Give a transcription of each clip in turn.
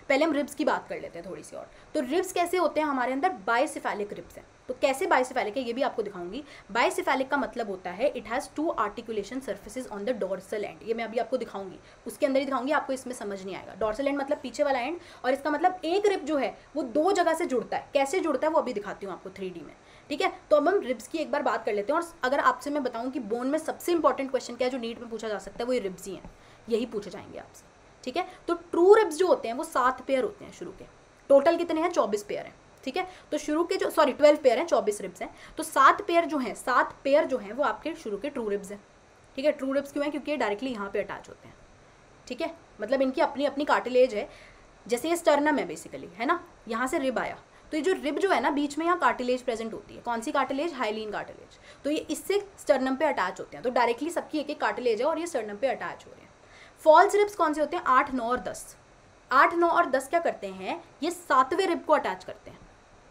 पहले हम रिब्स की बात कर लेते हैं थोड़ी सी और। तो रिब्स कैसे होते हैं हमारे अंदर, बाइसेफेलिक रिब्स हैं। तो कैसे बाइसेफेलिक है ये भी आपको दिखाऊंगी। बाइसेफेलिक का मतलब होता है it has 2 articulation surfaces on the dorsal and. ये मैं अभी आपको दिखाऊंगी, उसके अंदर ही दिखाऊंगी, आपको इसमें समझ नहीं आएगा। डोर्सल एंड मतलब पीछे वाला एंड, और इसका मतलब एक रिब जो है वो 2 जगह से जुड़ता है। कैसे जुड़ता है वो अभी दिखाती हूँ आपको 3D में, ठीक है। तो अब हम रिब्स की एक बार बात कर लेते हैं। और अगर आपसे मैं बताऊँ कि बोन में सबसे इंपॉर्टेंट क्वेश्चन क्या है जो नीट में पूछा जा सकता है, वो ये रिब्स ही हैं, यही पूछे जाएंगे आपसे, ठीक है। तो ट्रू रिब्स जो होते हैं वो 7 पेयर होते हैं शुरू के। टोटल कितने हैं, 24 पेयर हैं, ठीक है। तो शुरू के जो 12 पेयर हैं, 24 रिब्स हैं। तो 7 पेयर जो हैं, 7 पेयर जो हैं वो आपके शुरू के ट्रू रिब्स हैं, ठीक है। ट्रू रिब्स क्यों हैं, क्योंकि ये डायरेक्टली यहाँ पे अटैच होते हैं, ठीक है। मतलब इनकी अपनी अपनी कार्टिलेज है। जैसे ये स्टर्नम है बेसिकली, है ना, यहाँ से रिब आया, तो ये जो रिब जो है ना बीच में यहाँ कार्टिलेज प्रेजेंट होती है। कौन सी कार्टिलेज, हाइलीन कार्टिलेज। तो ये इससे स्टर्नम पे अटैच होते हैं। तो डायरेक्टली सबकी एक एक कार्टिलेज है और ये स्टर्नम पे अटैच हो रहे हैं। फॉल्स रिब्स कौन से होते हैं, 8, 9 और 10। 8, 9 और 10 क्या करते हैं, ये 7वें रिब को अटैच करते हैं।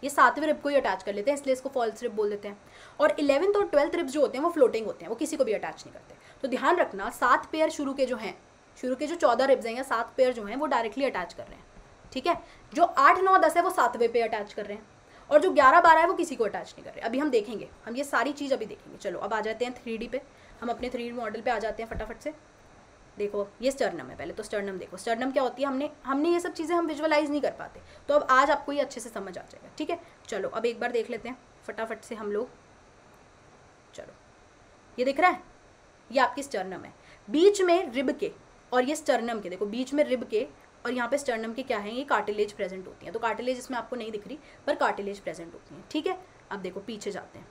ये 7वें रिब को ही अटैच कर लेते हैं, इसलिए इसको फॉल्स रिब बोल देते हैं। और 11th और 12th रिब्स जो होते हैं वो फ्लोटिंग होते हैं, वो किसी को भी अटैच नहीं करते। तो ध्यान रखना, 7 पेयर शुरू के जो हैं, शुरू के जो 14 रिब्स हैं या 7 पेयर जो हैं वो डायरेक्टली अटैच कर रहे हैं, ठीक है। जो 8, 9, 10 है वो 7वें पे अटैच कर रहे हैं, और जो 11, 12 है वो किसी को अटैच नहीं कर रहे। अभी हम देखेंगे, हम ये सारी चीज़ अभी देखेंगे। चलो अब आ जाते हैं 3D पे, हम अपने 3D मॉडल पे आ जाते हैं फटाफट से। देखो ये स्टर्नम है, पहले तो स्टर्नम देखो, स्टर्नम क्या होती है, हमने ये सब चीज़ें हम विजुअलाइज नहीं कर पाते, तो अब आज आपको ये अच्छे से समझ आ जाएगा, ठीक है। चलो अब एक बार देख लेते हैं फटाफट से हम लोग। चलो ये दिख रहा है, ये आपकी स्टर्नम है। बीच में रिब के और ये स्टर्नम के, देखो बीच में रिब के और यहाँ पे स्टर्नम के क्या है, ये कार्टिलेज प्रेजेंट होती हैं। तो कार्टिलेज इसमें आपको नहीं दिख रही, पर कार्टिलेज प्रेजेंट होती हैं, ठीक है। अब देखो पीछे जाते हैं।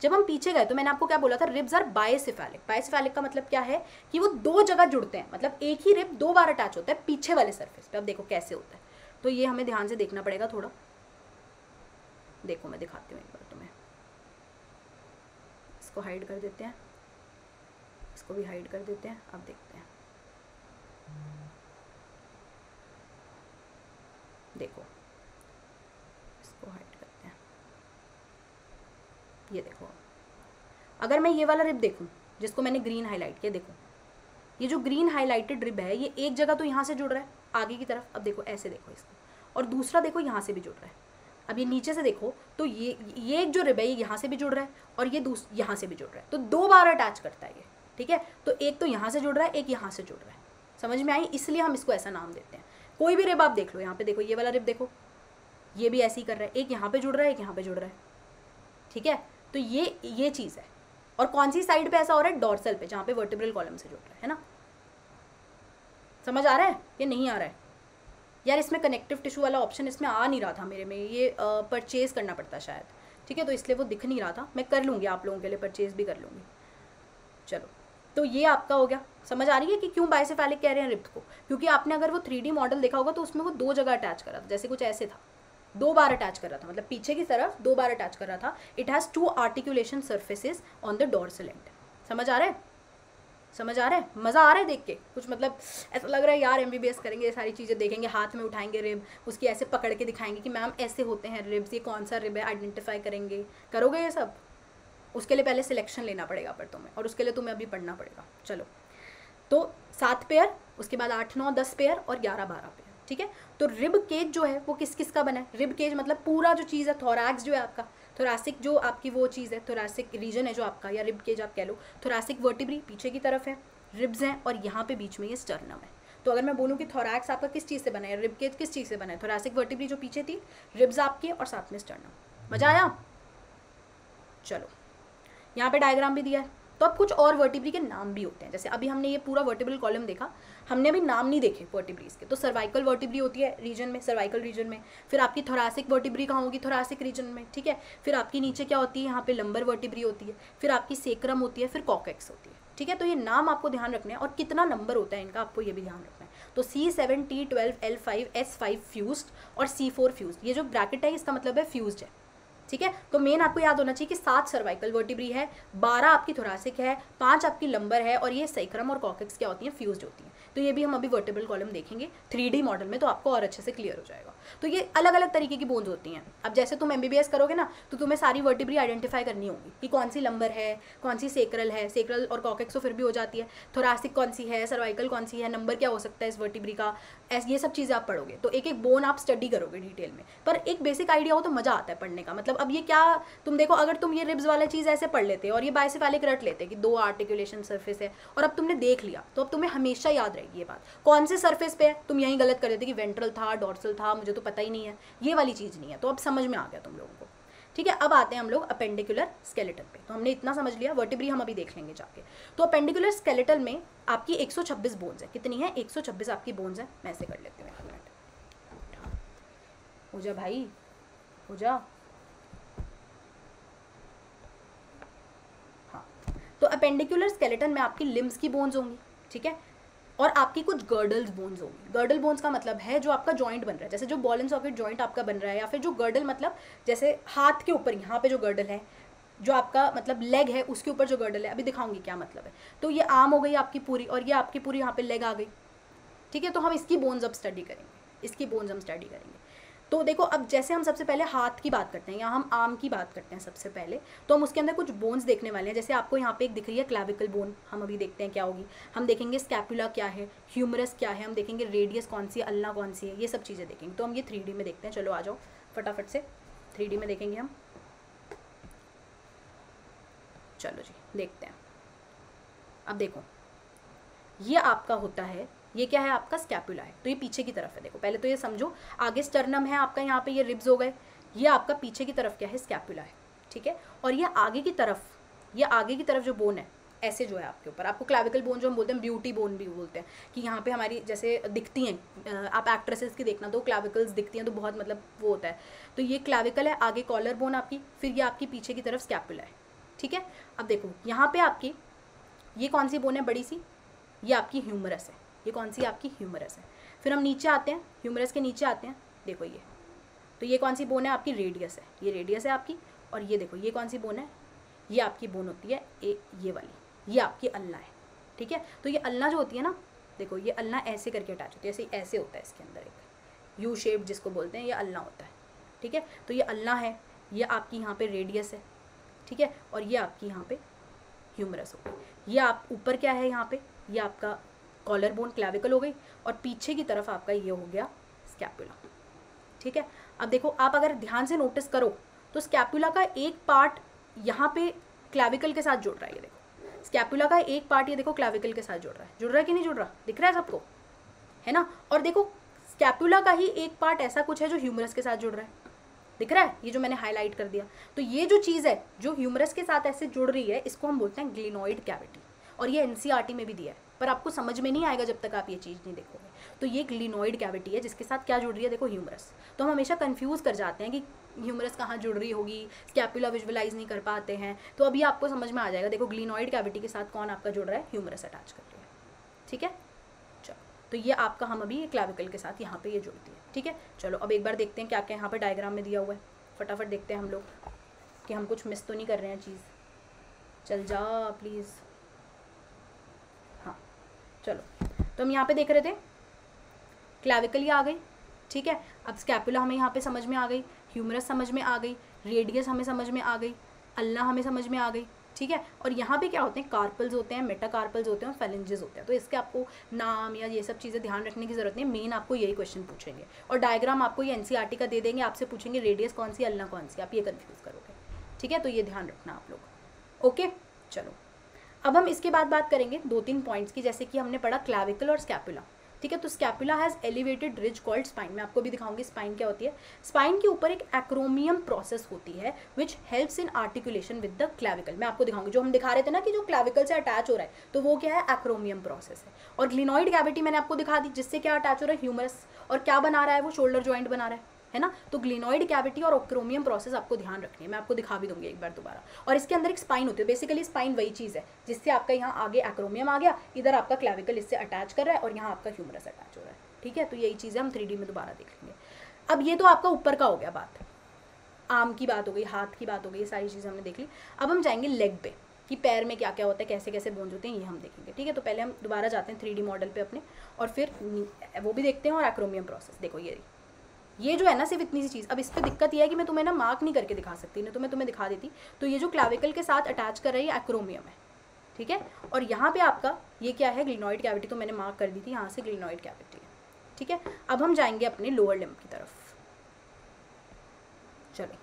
जब हम पीछे गए तो मैंने आपको क्या बोला था, रिब्स आर बाइसेफेलिक। बाइसेफेलिक का मतलब क्या है कि वो 2 जगह जुड़ते हैं, मतलब एक ही रिब 2 बार अटैच होता है पीछे वाले सरफेस पे। अब देखो कैसे होता है, तो ये हमें ध्यान से देखना पड़ेगा थोड़ा। देखो मैं दिखाती हूँ एक बार तुम्हें, इसको हाइड कर देते हैं, इसको भी हाइड कर देते हैं। अब देखते हैं, देखो इसको हाइड करते हैं। ये देखो, अगर मैं ये वाला रिब देखूं जिसको मैंने ग्रीन हाईलाइट किया, देखो ये जो ग्रीन हाईलाइटेड रिब है ये एक जगह तो यहाँ से जुड़ रहा है आगे की तरफ। अब देखो ऐसे देखो इसको, और दूसरा देखो यहाँ से भी जुड़ रहा है। अब ये नीचे से देखो तो ये एक जो रिब है ये यहाँ से भी जुड़ रहा है और ये यहाँ से भी जुड़ रहा है, तो 2 बार अटैच करता है ये, ठीक है। तो एक तो यहाँ से जुड़ रहा है, एक यहाँ से जुड़ रहा है, समझ में आई, इसलिए हम इसको ऐसा नाम देते हैं। कोई भी रिब आप देख लो, यहाँ पे देखो ये वाला रिब देखो, ये भी ऐसे ही कर रहा है, एक यहाँ पे जुड़ रहा है, एक यहाँ पे जुड़ रहा है, ठीक है। तो ये चीज़ है। और कौन सी साइड पे ऐसा हो रहा है, डोर्सल पे, जहाँ पे वर्टिब्रल कॉलम से जुड़ रहा है ना। समझ आ रहा है ये नहीं आ रहा है यार, इसमें कनेक्टिव टिश्यू वाला ऑप्शन इसमें आ नहीं रहा था मेरे में, ये परचेज़ करना पड़ता शायद, ठीक है। तो इसलिए वो दिख नहीं रहा था, मैं कर लूँगी आप लोगों के लिए, परचेज़ भी कर लूँगी। चलो तो ये आपका हो गया। समझ आ रही है कि क्यों बाइसेफेलिक कह रहे हैं रिब्स को, क्योंकि आपने अगर वो 3D मॉडल देखा होगा तो उसमें वो 2 जगह अटैच कर रहा था, जैसे कुछ ऐसे था, 2 बार अटैच कर रहा था, मतलब पीछे की तरफ 2 बार अटैच कर रहा था। It has 2 articulation surfaces on the dorsal and. समझ आ रहा है, समझ आ रहा है, मज़ा आ रहा है देख के, कुछ मतलब ऐसा लग रहा है यार MBBS करेंगे, ये सारी चीज़ें देखेंगे, हाथ में उठाएंगे रिब, उसकी ऐसे पकड़ के दिखाएंगे कि मैम ऐसे होते हैं रिब्स, ये कौन सा रिब है आइडेंटिफाई करेंगे, करोगे ये सब। उसके लिए पहले सिलेक्शन लेना पड़ेगा पर तुम्हें, और उसके लिए तुम्हें अभी पढ़ना पड़ेगा। चलो तो 7 पेयर, उसके बाद 8, 9, 10 पेयर और 11, 12 पेयर, ठीक है। तो रिब केज जो है वो किस किस का बना है, रिब केज मतलब पूरा जो चीज़ है, थोरैक्स जो है आपका, थोरैसिक जो आपकी वो चीज़ है, थोरैसिक रीजन है जो आपका, या रिब केज आप कह लो। थोरैसिक वर्टिब्री पीछे की तरफ है, रिब्स हैं, और यहाँ पे बीच में ये स्टर्नम है। तो अगर मैं बोलूँ कि थोरैक्स आपका किस चीज़ से बना है, रिब केज किस चीज़ से बना है, थोरैसिक वर्टिब्री जो पीछे थी, रिब्स आपके, और साथ में स्टर्नम। मज़ा आया। चलो यहाँ पे डायग्राम भी दिया है। तो अब कुछ और वर्टिब्री के नाम भी होते हैं, जैसे अभी हमने ये पूरा वर्टिब्रल कॉलम देखा, हमने अभी नाम नहीं देखे वर्टिब्रीज के। तो सर्वाइकल वर्टिब्री होती है रीजन में, सर्वाइकल रीजन में। फिर आपकी थोरैसिक वर्टिब्री कहाँ होगी, थोरैसिक रीजन में, ठीक है। फिर आपकी नीचे क्या होती है, यहाँ पे लंबर वर्टिब्री होती है। फिर आपकी सेक्रम होती है, फिर कॉकेक्स होती है, ठीक है। तो ये नाम आपको ध्यान रखना है, और कितना नंबर होता है इनका आपको ये भी ध्यान रखना है। तो C7, T12, L5, S5 fused और C4 फ्यूज्ड। ये जो ब्रैकेट है इसका मतलब है फ्यूज्ड है, ठीक है। तो मेन आपको याद होना चाहिए कि 7 सर्वाइकल वर्टिब्री है, 12 आपकी थोरैसिक है, 5 आपकी लंबर है, और ये सेक्रम और कॉकेक्स क्या होती हैं, फ्यूज्ड होती हैं। तो ये भी हम अभी वर्टेब्रल कॉलम देखेंगे 3D मॉडल में, तो आपको और अच्छे से क्लियर हो जाएगा। तो ये अलग अलग तरीके की बोन्स होती हैं। अब जैसे तुम MBBS करोगे ना, तो तुम्हें सारी वर्टिब्री आइडेंटिफाई करनी होगी कि कौन सी लंबर है, कौन सी सेक्रल है, सेक्रल और कॉकेक्स तो फिर भी हो जाती है, थोरासिक कौन सी है, सर्वाइकल कौन सी है, नंबर क्या हो सकता है इस वर्टिब्री का, ये सब चीज़ें आप पढ़ोगे। तो एक एक बोन आप स्टडी करोगे डिटेल में, पर एक बेसिक आइडिया हो तो मज़ा आता है पढ़ने का। मतलब अब ये क्या, तुम देखो अगर तुम ये रिब्स वाला चीज़ ऐसे पढ़ लेते और ये बाइसेफेलिक रट लेते कि 2 आर्टिकुलेशन सरफेस है, और अब तुमने देख लिया, तो अब तुम्हें हमेशा याद रहेगी ये बात कौन से सरफेस पे है। तुम यहीं गलत कर देते कि वेंट्रल था, डॉर्सल था, मुझे तो पता ही नहीं है, ये वाली चीज़ नहीं है। तो अब समझ में आ गया तुम लोगों को, ठीक है। अब आते हैं हम लोग अपेंडिकुलर स्केलेटन पे। तो हमने इतना समझ लिया, वर्टिब्री हम अभी देख लेंगे जाके। तो अपेंडिकुलर स्केलेटन में आपकी 126 बोन्स है। कितनी है? 126 आपकी बोन्स है। मैं ऐसे कर लेती हूँ, 1 मिनट हो जा भाई, हो जा। हाँ, तो अपेंडिकुलर स्केलेटन में आपकी लिम्स की बोन्स होंगी, ठीक है, और आपकी कुछ गर्डल्स बोन्स होंगी। गर्डल बोन्स का मतलब है जो आपका जॉइंट बन रहा है, जैसे जो बॉल एंड सॉकेट जॉइंट आपका बन रहा है, या फिर जो गर्डल मतलब जैसे हाथ के ऊपर यहाँ पे जो गर्डल है, जो आपका मतलब लेग है उसके ऊपर जो गर्डल है, अभी दिखाऊंगी क्या मतलब है। तो ये आर्म हो गई आपकी पूरी, और ये आपकी पूरी यहाँ पे लेग आ गई, ठीक है। तो हम इसकी बोन्स अब स्टडी करेंगे, इसकी बोन्स हम स्टडी करेंगे। तो देखो अब जैसे हम सबसे पहले हाथ की बात करते हैं या हम आर्म की बात करते हैं सबसे पहले, तो हम उसके अंदर कुछ बोन्स देखने वाले हैं। जैसे आपको यहाँ पे एक दिख रही है क्लैविकल बोन, हम अभी देखते हैं क्या होगी। हम देखेंगे स्कैपुला क्या है, ह्यूमरस क्या है, हम देखेंगे रेडियस कौन सी है, अल्ना कौन सी है, ये सब चीज़ें देखेंगे। तो हम ये 3D में देखते हैं। चलो आ जाओ फटाफट से, 3D में देखेंगे हम। चलो जी देखते हैं। अब देखो ये आपका होता है, ये क्या है आपका स्कैपुला है, तो ये पीछे की तरफ है। देखो पहले तो ये समझो, आगे स्टर्नम है आपका, यहाँ पे ये रिब्स हो गए, ये आपका पीछे की तरफ क्या है, स्कैपुला है, ठीक है। और ये आगे की तरफ, ये आगे की तरफ जो बोन है ऐसे जो है आपके ऊपर, आपको क्लैविकल बोन जो हम बोलते हैं, ब्यूटी बोन भी बोलते हैं, कि यहाँ पे हमारी जैसे दिखती हैं, आप एक्ट्रेसेस की देखना, तो क्लैविकल्स दिखती हैं तो बहुत मतलब वो होता है। तो ये क्लैविकल है, आगे कॉलर बोन आपकी, फिर ये आपकी पीछे की तरफ स्कैपुला है, ठीक है। अब देखो यहाँ पे आपकी ये कौन सी बोन है बड़ी सी, ये आपकी ह्यूमरस है। ये कौन सी आपकी ह्यूमरस है। फिर हम नीचे आते हैं, ह्यूमरस के नीचे आते हैं, देखो ये, तो ये कौन सी बोन है आपकी, रेडियस है, ये रेडियस है आपकी। और ये देखो ये कौन सी बोन है, ये आपकी बोन होती है ये वाली, ये आपकी अल्ना है, ठीक है। तो ये अल्ना जो होती है ना, देखो ये अल्ना ऐसे करके अटैच होती है, ऐसे ऐसे होता है इसके अंदर एक यू शेप जिसको बोलते हैं, ये अल्ना होता है, ठीक है। तो ये अल्ना है, ये आपकी यहाँ पे रेडियस है, ठीक है, और ये आपकी यहाँ पे ह्यूमरस हो गई। ये आप ऊपर क्या है यहाँ पे, ये आपका कॉलर बोन क्लैविकल हो गई, और पीछे की तरफ आपका ये हो गया स्कैपुला, ठीक है। अब देखो आप अगर ध्यान से नोटिस करो तो स्कैपुला का एक पार्ट यहाँ पे क्लैविकल के साथ जुड़ रहा है, ये देखो स्कैपुला का एक पार्ट ये देखो क्लैविकल के साथ जुड़ रहा है कि नहीं जुड़ रहा, दिख रहा है सबको, है ना। और देखो स्कैपुला का ही एक पार्ट ऐसा कुछ है जो ह्यूमरस के साथ जुड़ रहा है, दिख रहा है, ये जो मैंने हाईलाइट कर दिया। तो ये जो चीज़ है जो ह्यूमरस के साथ ऐसे जुड़ रही है, इसको हम बोलते हैं ग्लिनोइड कैविटी, और ये NCERT में भी दिया है, पर आपको समझ में नहीं आएगा जब तक आप ये चीज़ नहीं देखोगे। तो ये ग्लिनोइड कैविटी है जिसके साथ क्या जुड़ रही है, देखो ह्यूमरस। तो हम हमेशा कंफ्यूज कर जाते हैं कि ह्यूमरस कहाँ जुड़ रही होगी, स्कैपुला विजुअलाइज नहीं कर पाते हैं। तो अभी आपको समझ में आ जाएगा, देखो ग्लिनोइड कैविटी के साथ कौन आपका जुड़ रहा है, ह्यूमरस अटैच कर रही है, ठीक है। चलो तो ये आपका हम अभी क्लैविकल के साथ यहाँ पे ये जुड़ती है, ठीक है। चलो अब एक बार देखते हैं क्या क्या यहाँ पे डायग्राम में दिया हुआ है, फटाफट देखते हैं हम लोग कि हम कुछ मिस तो नहीं कर रहे हैं चीज़। चल जा प्लीज़, हाँ चलो। तो हम यहाँ पे देख रहे थे क्लैविकल ही आ गई, ठीक है। अब स्कैपुला हमें यहाँ पे समझ में आ गई, ह्यूमरस समझ में आ गई, रेडियस हमें समझ में आ गई, अल्ना हमें समझ में आ गई, ठीक है। और यहाँ पे क्या होते हैं, कार्पल्स होते हैं, मेटाकार्पल्स होते हैं और फेलेंजेस होते हैं। तो इसके आपको नाम या ये सब चीज़ें ध्यान रखने की ज़रूरत नहीं, मेन आपको यही क्वेश्चन पूछेंगे। और डायग्राम आपको ये NCERT का दे देंगे, आपसे पूछेंगे रेडियस कौन सी, अल्ना कौन सी, आप ये कन्फ्यूज़ करोगे, ठीक है। तो ये ध्यान रखना आप लोग, ओके। चलो अब हम इसके बाद बात करेंगे 2-3 पॉइंट्स की, जैसे कि हमने पढ़ा क्लैविकल और स्कैपुला, ठीक है। तो scapula has elevated ridge called spine, मैं आपको भी दिखाऊंगी स्पाइन क्या होती है। स्पाइन के ऊपर एक एक्रोमियम प्रोसेस होती है which helps in articulation with the clavicle, मैं आपको दिखाऊंगी। जो हम दिखा रहे थे ना कि जो क्लैविकल से अटैच हो रहा है, तो वो क्या है, एक्रोमियम प्रोसेस है। और ग्लिनोइड कैविटी मैंने आपको दिखा दी, जिससे क्या अटैच हो रहा है, ह्यूमरस, और क्या बना रहा है वो, शोल्डर जॉइंट बना रहा है ना। तो ग्लिनोइड कैविटी और एक्रोमियम प्रोसेस आपको ध्यान रखनी है, मैं आपको दिखा भी दूंगी एक बार दोबारा। और इसके अंदर एक स्पाइन होती है, बेसिकली स्पाइन वही चीज़ है जिससे आपका यहाँ आगे एक्रोमियम आ गया, इधर आपका क्लैविकल इससे अटैच कर रहा है और यहाँ आपका ह्यूमरस अटैच हो रहा है, ठीक है। तो यही चीज़ें हम 3D में दोबारा देख लेंगे। अब ये तो आपका ऊपर का हो गया बात, आर्म की बात हो गई, हाथ की बात हो गई, ये सारी चीज़ें हमने देख ली। अब हम जाएंगे लेग पे। कि पैर में क्या क्या होता है, कैसे कैसे बोन्स होते हैं, ये हम देखेंगे। ठीक है, तो पहले हम दोबारा जाते हैं 3D मॉडल पे अपने, और फिर वो भी देखते हैं और एक्रोमियम प्रोसेस। देखो ये जो है ना सिर्फ इतनी सी चीज़। अब इस पर दिक्कत ये है कि मैं तुम्हें ना मार्क नहीं करके दिखा सकती, नहीं तो मैं तुम्हें दिखा देती। तो ये जो क्लाविकल के साथ अटैच कर रही है एक्रोमियम है, ठीक है। और यहाँ पे आपका ये क्या है, ग्लिनॉइड कैविटी, तो मैंने मार्क कर दी थी, यहाँ से ग्लिनॉइड कैविटी है, ठीक है। अब हम जाएंगे अपने लोअर लिम्ब की तरफ, चलो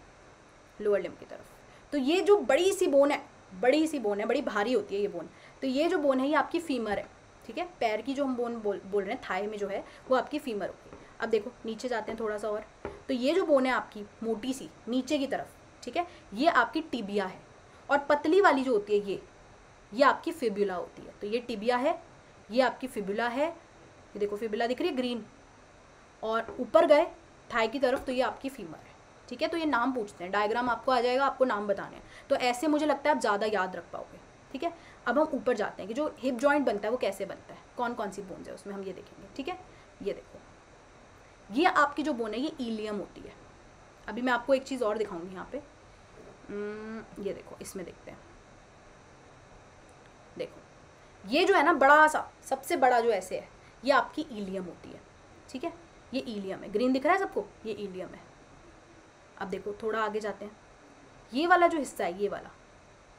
लोअर लिम्ब की तरफ। तो ये जो बड़ी सी बोन है, बड़ी भारी होती है ये बोन। तो ये जो बोन है ये आपकी फीमर है, ठीक है। पैर की जो हम बोन बोल रहे हैं, थाई में जो है वो आपकी फीमर होगी। अब देखो नीचे जाते हैं थोड़ा सा और, तो ये जो बोन है आपकी मोटी सी नीचे की तरफ, ठीक है, ये आपकी टिबिया है। और पतली वाली जो होती है ये आपकी फिबुला होती है। तो ये टिबिया है, ये आपकी फिबुला है, ये देखो फिबुला दिख रही है ग्रीन। और ऊपर गए थाई की तरफ तो ये आपकी फीमर है, ठीक है। तो ये नाम पूछते हैं, डायग्राम आपको आ जाएगा, आपको नाम बताने हैं। तो ऐसे मुझे लगता है आप ज़्यादा याद रख पाओगे, ठीक है। अब हम ऊपर जाते हैं कि जो हिप जॉइंट बनता है वो कैसे बनता है, कौन कौन सी बोन्स है उसमें, हम ये देखेंगे, ठीक है। ये देखो, ये आपकी जो बोन है ये इलियम होती है। अभी मैं आपको एक चीज़ और दिखाऊंगी यहाँ पे, ये देखो इसमें देखते हैं। देखो ये जो है ना बड़ा सा, सबसे बड़ा जो ऐसे है, ये आपकी इलियम होती है, ठीक है। ये इलियम है, ग्रीन दिख रहा है सबको, ये इलियम है। अब देखो थोड़ा आगे जाते हैं, ये वाला जो हिस्सा है, ये वाला,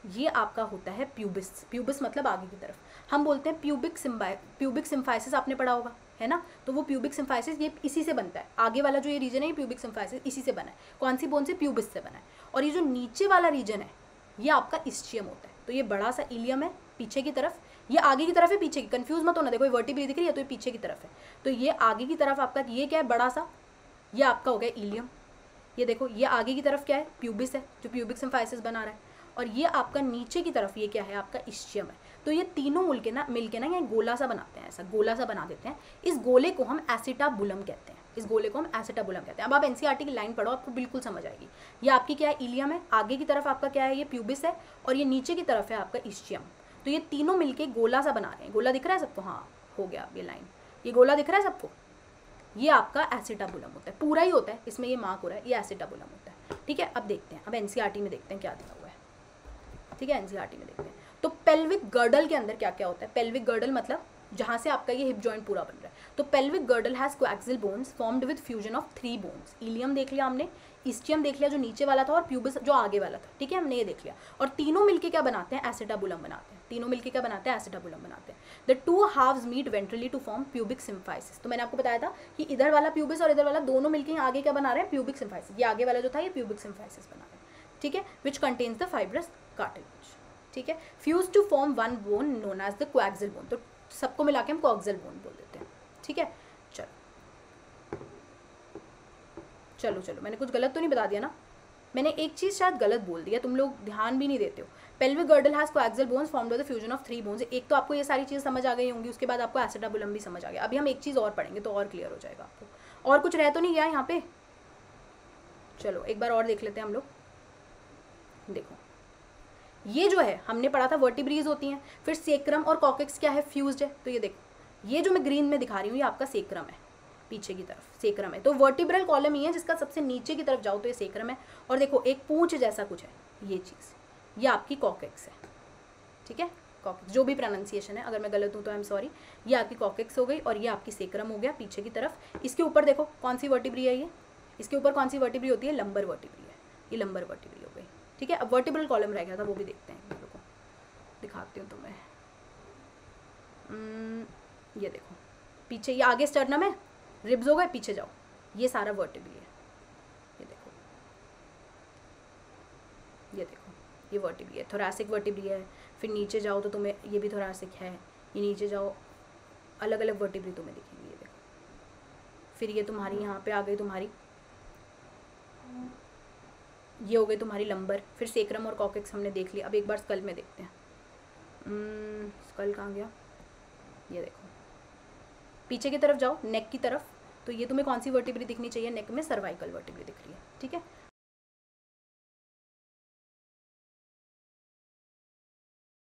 ये आपका होता है प्यूबिस। प्यूबिस मतलब आगे की तरफ, हम बोलते हैं प्यूबिक सिम्फाइसिस, आपने पढ़ा होगा, है ना। तो वो प्यूबिक सिम्फाइसिस ये इसी से बनता है, आगे वाला जो ये रीजन है ये प्यूबिक सिम्फाइसिस इसी से बना है। कौन सी बोन से, प्यूबिस से बना है। और ये जो नीचे वाला रीजन है ये आपका इस्चियम होता है। तो ये बड़ा सा इलियम है पीछे की तरफ, ये आगे की तरफ है पीछे की, कंफ्यूज मत होना। देखो ये वर्टिब्रा दिख रही है तो ये पीछे की तरफ है, तो ये आगे की तरफ आपका ये क्या है, बड़ा सा, ये आपका हो गया इलियम। ये देखो ये आगे की तरफ क्या है, प्यूबिस है जो प्यूबिक सिम्फाइसिस बना रहा है। और ये आपका नीचे की तरफ ये क्या है, आपका इस्चियम है। तो ये तीनों मिलके ना ये गोला सा बनाते हैं, ऐसा गोला सा बना देते हैं। इस गोले को हम एसिटाबुलम कहते हैं, इस गोले को हम एसिटाबुलम कहते हैं। अब आप एनसीईआरटी की लाइन पढ़ो, आपको बिल्कुल समझ आएगी। ये आपकी क्या है, इलियम है, आगे की तरफ आपका क्या है, ये प्यूबिस है, और ये नीचे की तरफ है आपका इस्चियम। तो ये तीनों मिलके गोला सा बना रहे हैं। गोला दिख रहा है सबको, हाँ हो गया ये लाइन, ये गोला दिख रहा है सबको, ये आपका एसिटाबुलम होता है, पूरा ही होता है, इसमें ये मार्क हो रहा है, ये एसिटाबुलम होता है, ठीक है। अब देखते हैं, अब एनसीईआरटी में देखते हैं क्या दिया हुआ है, ठीक है। एनसीईआरटी में देखते हैं तो पेल्विक गर्डल के अंदर क्या क्या होता है। पेल्विक गर्डल मतलब जहाँ से आपका ये हिप जॉइंट पूरा बन रहा है। तो pelvic girdle has coaxial bones formed with fusion of 3 bones. Ilium देख लिया हमने, इस्चियम देख लिया जो नीचे वाला था, और प्यूबिस जो आगे वाला था, ठीक है, हमने ये देख लिया। और तीनों मिलके क्या बनाते हैं, एसिटाबुलम बनाते हैं। तीनों मिलके क्या बनाते हैं, एसिटाबुलम बनाते हैं। The 2 halves meet ventrally to form pubic symphysis. तो मैंने आपको बताया था कि इधर वाला प्यूबिस और इधर वाला दोनों मिलके आगे क्या बना रहे हैं, प्यूबिक सिम्फाइसिस। ये आगे वाला जो था ये प्यूबिक सिम्फाइसिस बना रहे हैं, ठीक है, which contains the fibrous cartilage, ठीक है। Fuse to form one bone known as the coaxial bone. तो सबको मिला के हम कोएक्सियल बोन बोल देते हैं, ठीक है। चलो मैंने कुछ गलत तो नहीं बता दिया ना, मैंने एक चीज़ शायद गलत बोल दिया, तुम लोग ध्यान भी नहीं देते हो। Pelvic girdle has coaxial bones formed by the fusion of 3 bones. एक तो आपको ये सारी चीज़ समझ आ गई होंगी, उसके बाद आपको एसिटाबुलम भी समझ आ गया। अभी हम एक चीज़ और पढ़ेंगे तो और क्लियर हो जाएगा आपको। और कुछ रह तो नहीं गया यहाँ पे, चलो एक बार और देख लेते हैं हम लोग। देखो ये जो है हमने पढ़ा था वर्टिब्रीज होती हैं, फिर सेक्रम और कॉकेक्स क्या है, फ्यूज्ड है। तो ये देखो ये जो मैं ग्रीन में दिखा रही हूँ ये आपका सेक्रम है, पीछे की तरफ सेक्रम है। तो वर्टिब्रल कॉलम ही है जिसका सबसे नीचे की तरफ जाओ तो ये सेक्रम है। और देखो एक पूंछ जैसा कुछ है, ये चीज़ ये आपकी कॉकेक्स है, ठीक है। कॉकेक्स जो भी प्रोनाउंसिएशन है, अगर मैं गलत हूँ तो आई एम सॉरी। ये आपकी कॉकेक्स हो गई और ये आपकी सेक्रम हो गया पीछे की तरफ। इसके ऊपर देखो कौन सी वर्टिब्री है, ये इसके ऊपर कौन सी वर्टिब्री होती है, लंबर वर्टिब्री है, ये लंबर वर्टिब्री हो गई, ठीक है। अब वर्टिब्रल कॉलम रह गया था, वो भी देखते हैं, देखो दिखाती हूँ तुम्हें। ये देखो पीछे, ये आगे स्टर्नम है, रिब्स हो गए, पीछे जाओ ये सारा वर्टिब्री है, ये देखो ये वर्टिब्री है, थोरैसिक वर्टिब्री है। फिर नीचे जाओ तो तुम्हें ये भी थोरैसिक है, ये नीचे जाओ अलग अलग वर्टिब्री तुम्हें दिखेंगी, ये देखो। फिर ये तुम्हारी यहाँ पे आ गई, तुम्हारी ये हो गई तुम्हारी लंबर। फिर सेक्रम और कॉकेक्स हमने देख लिया। अब एक बार स्कल में देखते हैं, स्कल कहाँ गया, ये देखो पीछे की तरफ जाओ नेक की तरफ। तो ये तुम्हें कौन सी वर्टिब्री दिखनी चाहिए, नेक में सर्वाइकल वर्टिब्री दिख रही है, ठीक है।